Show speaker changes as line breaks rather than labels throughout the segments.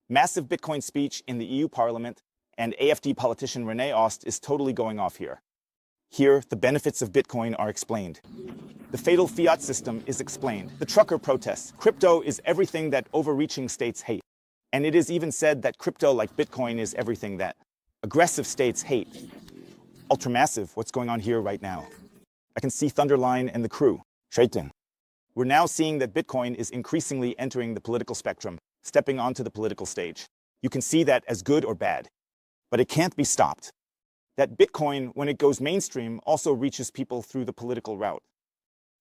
Massive Bitcoin speech in the EU Parliament, and AfD politician Rene Aust is totally going off here. Here, the benefits of Bitcoin are explained. The fatal fiat system is explained. The trucker protests. Crypto is everything that overreaching states hate. And it is even said that crypto, like Bitcoin, is everything that aggressive states hate. Ultramassive, what's going on here right now? I can see Thunderline and the crew. Shaitan. We're now seeing that Bitcoin is increasingly entering the political spectrum, stepping onto the political stage. You can see that as good or bad. But it can't be stopped. That Bitcoin, when it goes mainstream, also reaches people through the political route.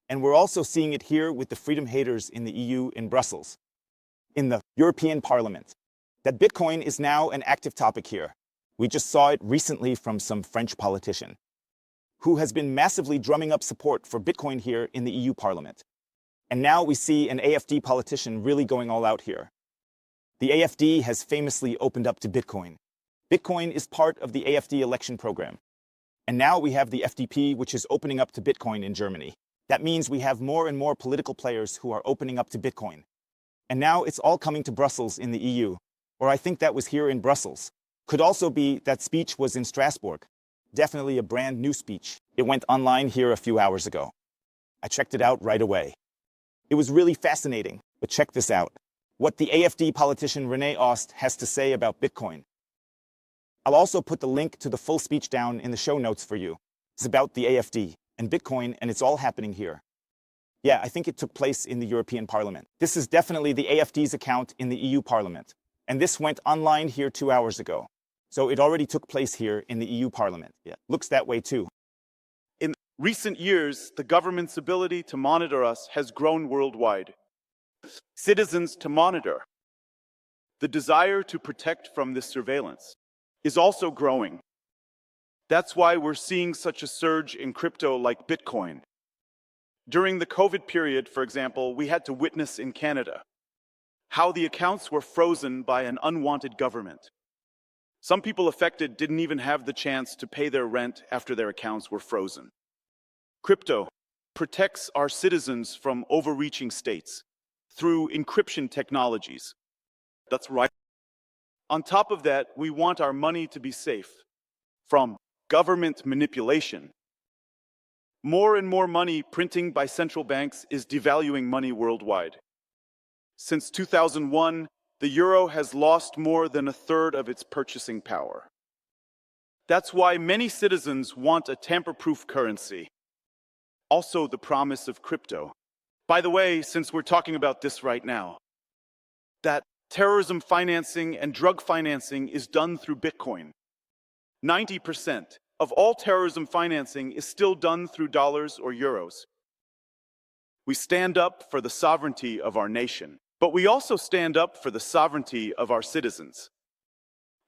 And we're also seeing it here with the freedom haters in the EU in Brussels, in the European Parliament. That Bitcoin is now an active topic here. We just saw it recently from some French politician, who has been massively drumming up support for Bitcoin here in the EU Parliament. And now we see an AfD politician really going all out here. The AfD has famously opened up to Bitcoin. Bitcoin is part of the AfD election program. And now we have the FDP, which is opening up to Bitcoin in Germany. That means we have more and more political players who are opening up to Bitcoin. And now it's all coming to Brussels in the EU. Or I think that was here in Brussels. Could also be that speech was in Strasbourg. Definitely a brand new speech. It went online here a few hours ago. I checked it out right away. It was really fascinating, but check this out. What the AfD politician Rene Aust has to say about Bitcoin. I'll also put the link to the full speech down in the show notes for you. It's about the AfD and Bitcoin, and it's all happening here. Yeah, I think it took place in the European Parliament. This is definitely the AfD's account in the EU Parliament. And this went online here 2 hours ago. So it already took place here in the EU Parliament. Yeah, looks that way too.
In recent years, the government's ability to monitor us has grown worldwide. Citizens to monitor. The desire to protect from this surveillance is also growing. That's why we're seeing such a surge in crypto like Bitcoin. During the COVID period, for example, we had to witness in Canada how the accounts were frozen by an unwanted government. Some people affected didn't even have the chance to pay their rent after their accounts were frozen. Crypto protects our citizens from overreaching states through encryption technologies. That's right. On top of that, we want our money to be safe from government manipulation. More and more money printing by central banks is devaluing money worldwide. Since 2001, the euro has lost more than a third of its purchasing power. That's why many citizens want a tamper-proof currency. Also, the promise of crypto. By the way, since we're talking about this right now, that terrorism financing and drug financing is done through Bitcoin. 90% of all terrorism financing is still done through dollars or euros. We stand up for the sovereignty of our nation, but we also stand up for the sovereignty of our citizens.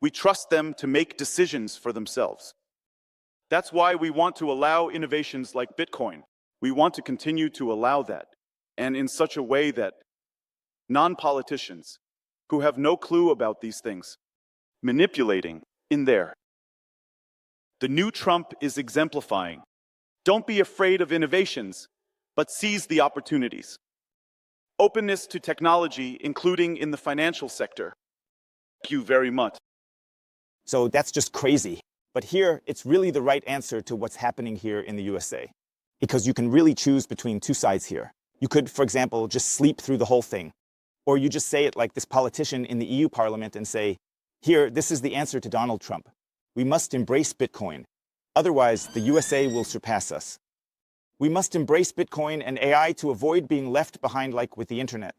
We trust them to make decisions for themselves. That's why we want to allow innovations like Bitcoin. We want to continue to allow that, and in such a way that non-politicians who have no clue about these things, manipulating in there. The new Trump is exemplifying. Don't be afraid of innovations, but seize the opportunities. Openness to technology, including in the financial sector. Thank you very much.
So that's just crazy. But here, it's really the right answer to what's happening here in the USA. Because you can really choose between two sides here. You could, for example, just sleep through the whole thing. Or you just say it like this politician in the EU Parliament and say, here, this is the answer to Donald Trump. We must embrace Bitcoin. Otherwise, the USA will surpass us. We must embrace Bitcoin and AI to avoid being left behind like with the internet.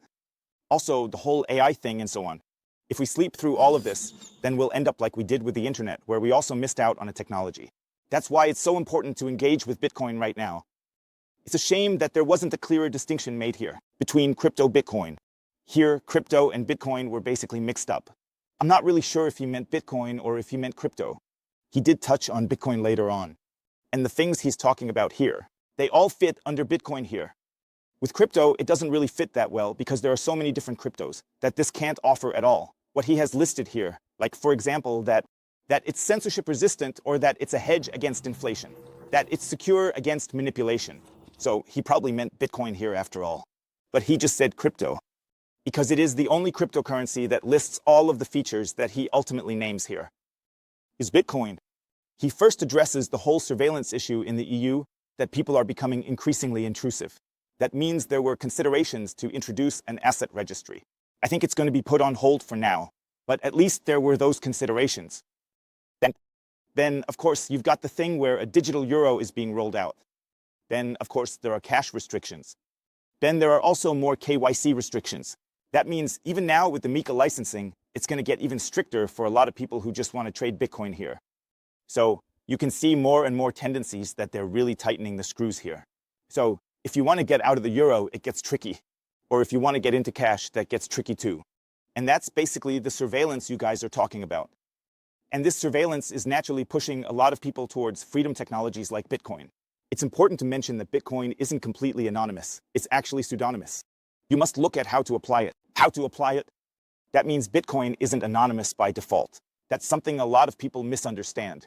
Also, the whole AI thing and so on. If we sleep through all of this, then we'll end up like we did with the internet, where we also missed out on a technology. That's why it's so important to engage with Bitcoin right now. It's a shame that there wasn't a clearer distinction made here between crypto Bitcoin. Here, crypto and Bitcoin were basically mixed up. I'm not really sure if he meant Bitcoin or if he meant crypto. He did touch on Bitcoin later on. And the things he's talking about here, they all fit under Bitcoin here. With crypto, it doesn't really fit that well because there are so many different cryptos that this can't offer at all. What he has listed here, like for example, that it's censorship resistant or that it's a hedge against inflation, that it's secure against manipulation. So he probably meant Bitcoin here after all. But he just said crypto. because it is the only cryptocurrency that lists all of the features that he ultimately names here. Is Bitcoin. He first addresses the whole surveillance issue in the EU that people are becoming increasingly intrusive. That means there were considerations to introduce an asset registry. I think it's going to be put on hold for now, but at least there were those considerations. Then, of course, you've got the thing where a digital euro is being rolled out. Then, of course, there are cash restrictions. Then there are also more KYC restrictions. That means even now with the MiCA licensing, it's going to get even stricter for a lot of people who just want to trade Bitcoin here. So you can see more and more tendencies that they're really tightening the screws here. So if you want to get out of the euro, it gets tricky. Or if you want to get into cash, that gets tricky too. And that's basically the surveillance you guys are talking about. And this surveillance is naturally pushing a lot of people towards freedom technologies like Bitcoin. It's important to mention that Bitcoin isn't completely anonymous. It's actually pseudonymous. You must look at how to apply it. How to apply it? That means Bitcoin isn't anonymous by default. That's something a lot of people misunderstand.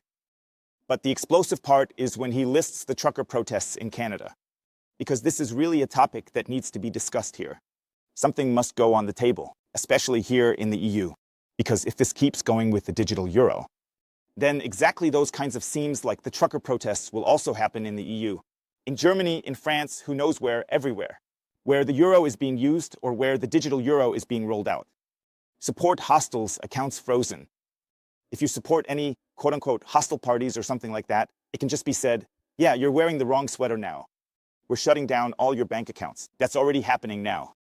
But the explosive part is when he lists the trucker protests in Canada. Because this is really a topic that needs to be discussed here. Something must go on the table, especially here in the EU. Because if this keeps going with the digital euro, then exactly those kinds of scenes like the trucker protests will also happen in the EU. In Germany, in France, who knows where, everywhere. Where the euro is being used or where the digital euro is being rolled out. Support hostiles, accounts frozen. If you support any quote-unquote hostile parties or something like that, it can just be said, yeah, you're wearing the wrong sweater now. We're shutting down all your bank accounts. That's already happening now.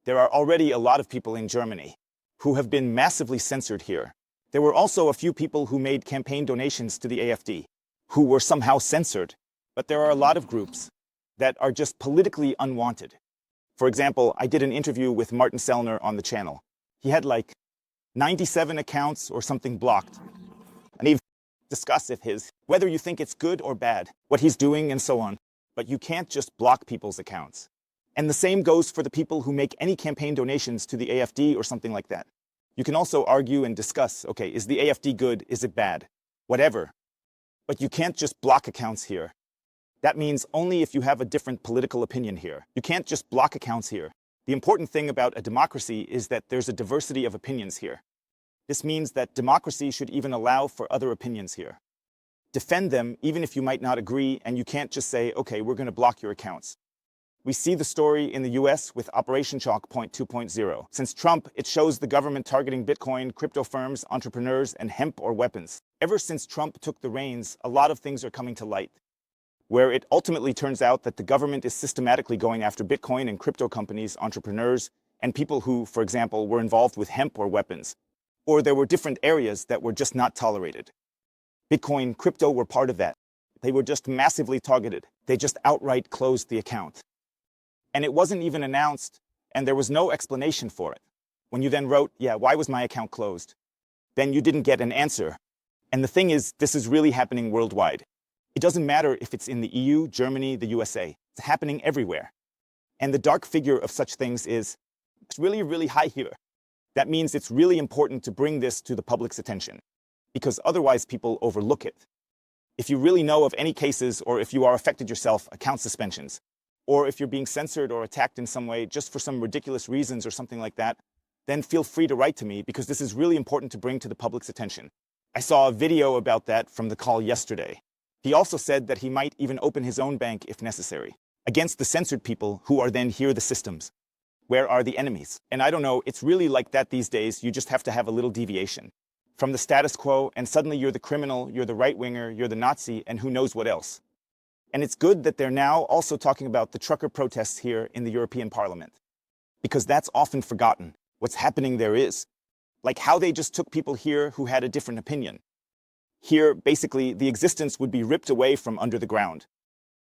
There are already a lot of people in Germany who have been massively censored here. There were also a few people who made campaign donations to the AfD, who were somehow censored. But there are a lot of groups that are just politically unwanted. For example, I did an interview with Martin Sellner on the channel. He had like 97 accounts or something blocked. And he discussed whether you think it's good or bad, what he's doing and so on. But you can't just block people's accounts. And the same goes for the people who make any campaign donations to the AfD or something like that. You can also argue and discuss, okay, is the AfD good? Is it bad? Whatever. But you can't just block accounts here. That means only if you have a different political opinion here. You can't just block accounts here. The important thing about a democracy is that there's a diversity of opinions here. This means that democracy should even allow for other opinions here. Defend them even if you might not agree, and you can't just say, okay, we're going to block your accounts. We see the story in the US with Operation Chalk Point 2.0. Since Trump, it shows the government targeting Bitcoin, crypto firms, entrepreneurs, and hemp or weapons. Ever since Trump took the reins, a lot of things are coming to light, where it ultimately turns out that the government is systematically going after Bitcoin and crypto companies, entrepreneurs, and people who, for example, were involved with hemp or weapons. Or there were different areas that were just not tolerated. Bitcoin, crypto were part of that. They were just massively targeted. They just outright closed the account. And it wasn't even announced, and there was no explanation for it. When you then wrote, yeah, why was my account closed? Then you didn't get an answer. And the thing is, this is really happening worldwide. It doesn't matter if it's in the EU, Germany, the USA. It's happening everywhere. And the dark figure of such things is, it's really, really high here. That means it's really important to bring this to the public's attention, because otherwise people overlook it. If you really know of any cases, or if you are affected yourself, account suspensions, or if you're being censored or attacked in some way just for some ridiculous reasons or something like that, then feel free to write to me, because this is really important to bring to the public's attention. I saw a video about that from the call yesterday. He also said that he might even open his own bank if necessary, against the censored people who are then here the systems. Where are the enemies? And I don't know, it's really like that these days. You just have to have a little deviation from the status quo, and suddenly you're the criminal, you're the right-winger, you're the Nazi, and who knows what else. And it's good that they're now also talking about the trucker protests here in the European Parliament, because that's often forgotten. What's happening there is, like how they just took people here who had a different opinion. Here, basically, the existence would be ripped away from under the ground.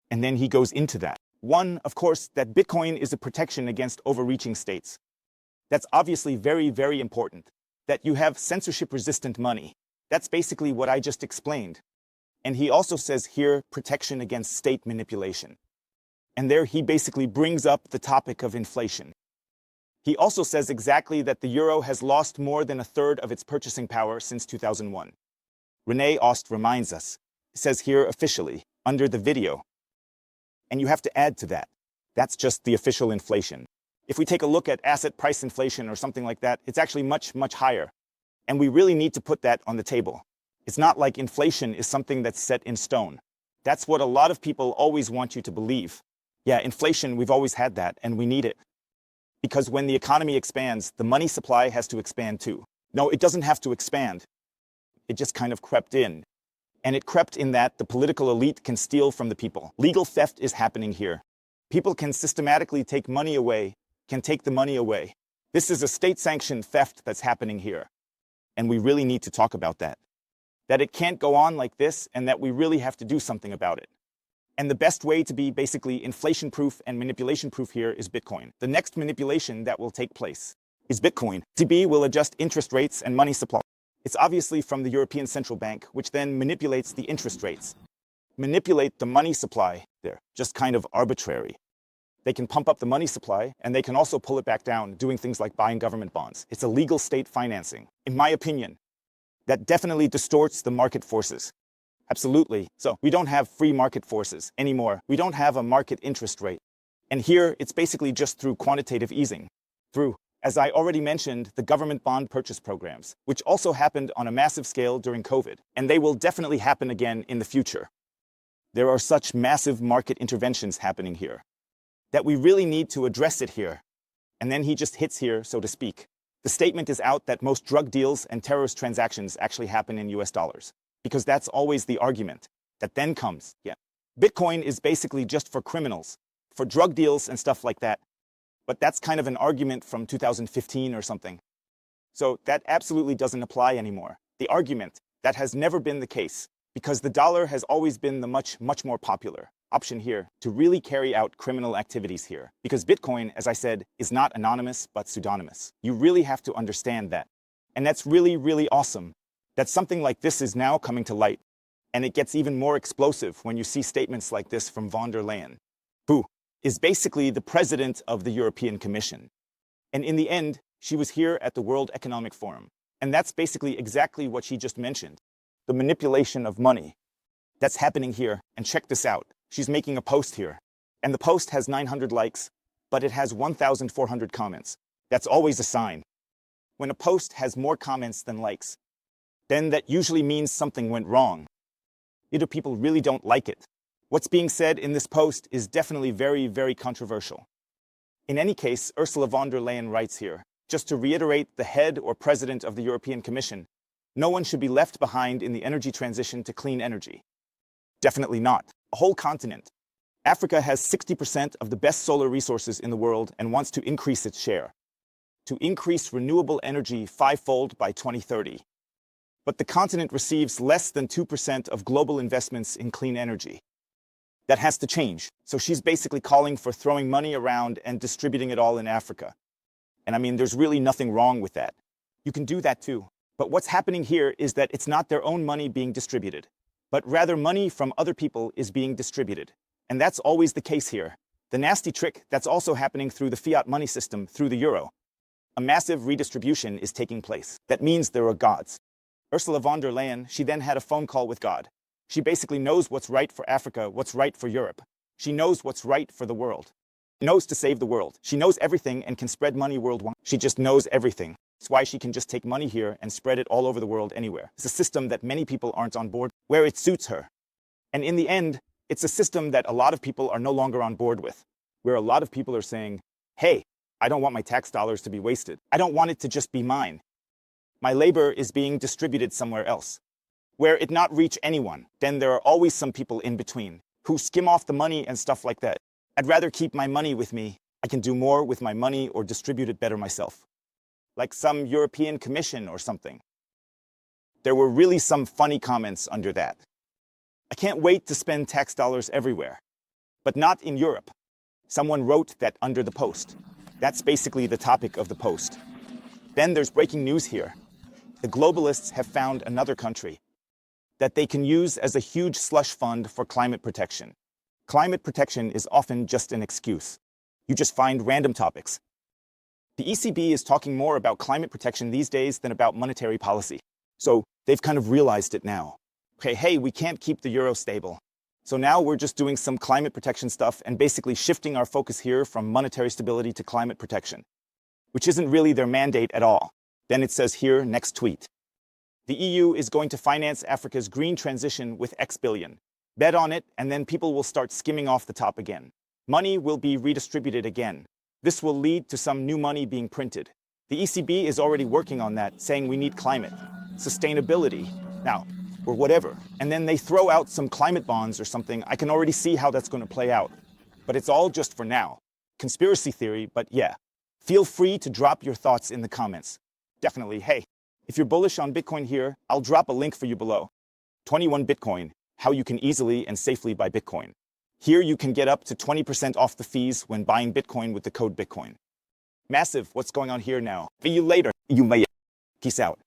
And then he goes into that. One, of course, that Bitcoin is a protection against overreaching states. That's obviously very, very important. That you have censorship-resistant money. That's basically what I just explained. And he also says here, protection against state manipulation. And there he basically brings up the topic of inflation. He also says exactly that the euro has lost more than a third of its purchasing power since 2001. Rene Aust reminds us, says here officially, under the video. And you have to add to that. That's just the official inflation. If we take a look at asset price inflation or something like that, it's actually much, much higher. And we really need to put that on the table. It's not like inflation is something that's set in stone. That's what a lot of people always want you to believe. Yeah, inflation, we've always had that, and we need it. Because when the economy expands, the money supply has to expand too. No, it doesn't have to expand. It just kind of crept in. And it crept in that the political elite can steal from the people. Legal theft is happening here. People can systematically take money away, can take the money away. This is a state-sanctioned theft that's happening here. And we really need to talk about that. That it can't go on like this, and that we really have to do something about it. And the best way to be basically inflation-proof and manipulation-proof here is Bitcoin. The next manipulation that will take place is Bitcoin. ECB will adjust interest rates and money supply. It's obviously from the European Central Bank, which then manipulates the interest rates. Manipulate the money supply. They're just kind of arbitrary. They can pump up the money supply, and they can also pull it back down, doing things like buying government bonds. It's illegal state financing. In my opinion, that definitely distorts the market forces. Absolutely. So we don't have free market forces anymore. We don't have a market interest rate. And here, it's basically just through quantitative easing. Through, as I already mentioned, the government bond purchase programs, which also happened on a massive scale during COVID. And they will definitely happen again in the future. There are such massive market interventions happening here that we really need to address it here. And then he just hits here, so to speak. The statement is out that most drug deals and terrorist transactions actually happen in US dollars. Because that's always the argument that then comes. Yeah, Bitcoin is basically just for criminals, for drug deals and stuff like that. But that's kind of an argument from 2015 or something. So that absolutely doesn't apply anymore. The argument, that has never been the case, because the dollar has always been the much more popular option here to really carry out criminal activities here. Because Bitcoin, as I said, is not anonymous, but pseudonymous. You really have to understand that. And that's really, really awesome that something like this is now coming to light. And it gets even more explosive when you see statements like this from von der Leyen, who is basically the president of the European Commission. And in the end, she was here at the World Economic Forum. And that's basically exactly what she just mentioned. The manipulation of money. That's happening here. And check this out. She's making a post here. And the post has 900 likes, but it has 1,400 comments. That's always a sign. When a post has more comments than likes, then that usually means something went wrong. Either people really don't like it. What's being said in this post is definitely very, very controversial. In any case, Ursula von der Leyen writes here, just to reiterate the head or president of the European Commission, no one should be left behind in the energy transition to clean energy. Definitely not. A whole continent. Africa has 60% of the best solar resources in the world and wants to increase its share. To increase renewable energy fivefold by 2030. But the continent receives less than 2% of global investments in clean energy. That has to change. So she's basically calling for throwing money around and distributing it all in Africa. And I mean, there's really nothing wrong with that. You can do that too. But what's happening here is that it's not their own money being distributed, but rather money from other people is being distributed. And that's always the case here. The nasty trick that's also happening through the fiat money system, through the euro. A massive redistribution is taking place. That means there are gods. Ursula von der Leyen, she then had a phone call with God. She basically knows what's right for Africa, what's right for Europe. She knows what's right for the world. She knows to save the world. She knows everything and can spread money worldwide. She just knows everything. That's why she can just take money here and spread it all over the world anywhere. It's a system that many people aren't on board, where it suits her. And in the end, it's a system that a lot of people are no longer on board with, where a lot of people are saying, hey, I don't want my tax dollars to be wasted. I don't want it to just be mine. My labor is being distributed somewhere else, where it not reach anyone. Then there are always some people in between who skim off the money and stuff like that. I'd rather keep my money with me. I can do more with my money or distribute it better myself. Like some European Commission or something. There were really some funny comments under that. I can't wait to spend tax dollars everywhere, but not in Europe. Someone wrote that under the post. That's basically the topic of the post. Then there's breaking news here. The globalists have found another country that they can use as a huge slush fund for climate protection. Climate protection is often just an excuse. You just find random topics. The ECB is talking more about climate protection these days than about monetary policy. So they've kind of realized it now. Okay, hey, we can't keep the euro stable. So now we're just doing some climate protection stuff and basically shifting our focus here from monetary stability to climate protection, which isn't really their mandate at all. Then it says here, next tweet. The EU is going to finance Africa's green transition with X billion. Bet on it, and then people will start skimming off the top again. Money will be redistributed again. This will lead to some new money being printed. The ECB is already working on that, saying we need climate, sustainability, now, or whatever. And then they throw out some climate bonds or something. I can already see how that's going to play out. But it's all just for now. Conspiracy theory, but yeah. Feel free to drop your thoughts in the comments. Definitely, hey, if you're bullish on Bitcoin here, I'll drop a link for you below. 21 Bitcoin, how you can easily and safely buy Bitcoin. Here you can get up to 20% off the fees when buying Bitcoin with the code Bitcoin. Massive, what's going on here now? See you later. You may. Peace out.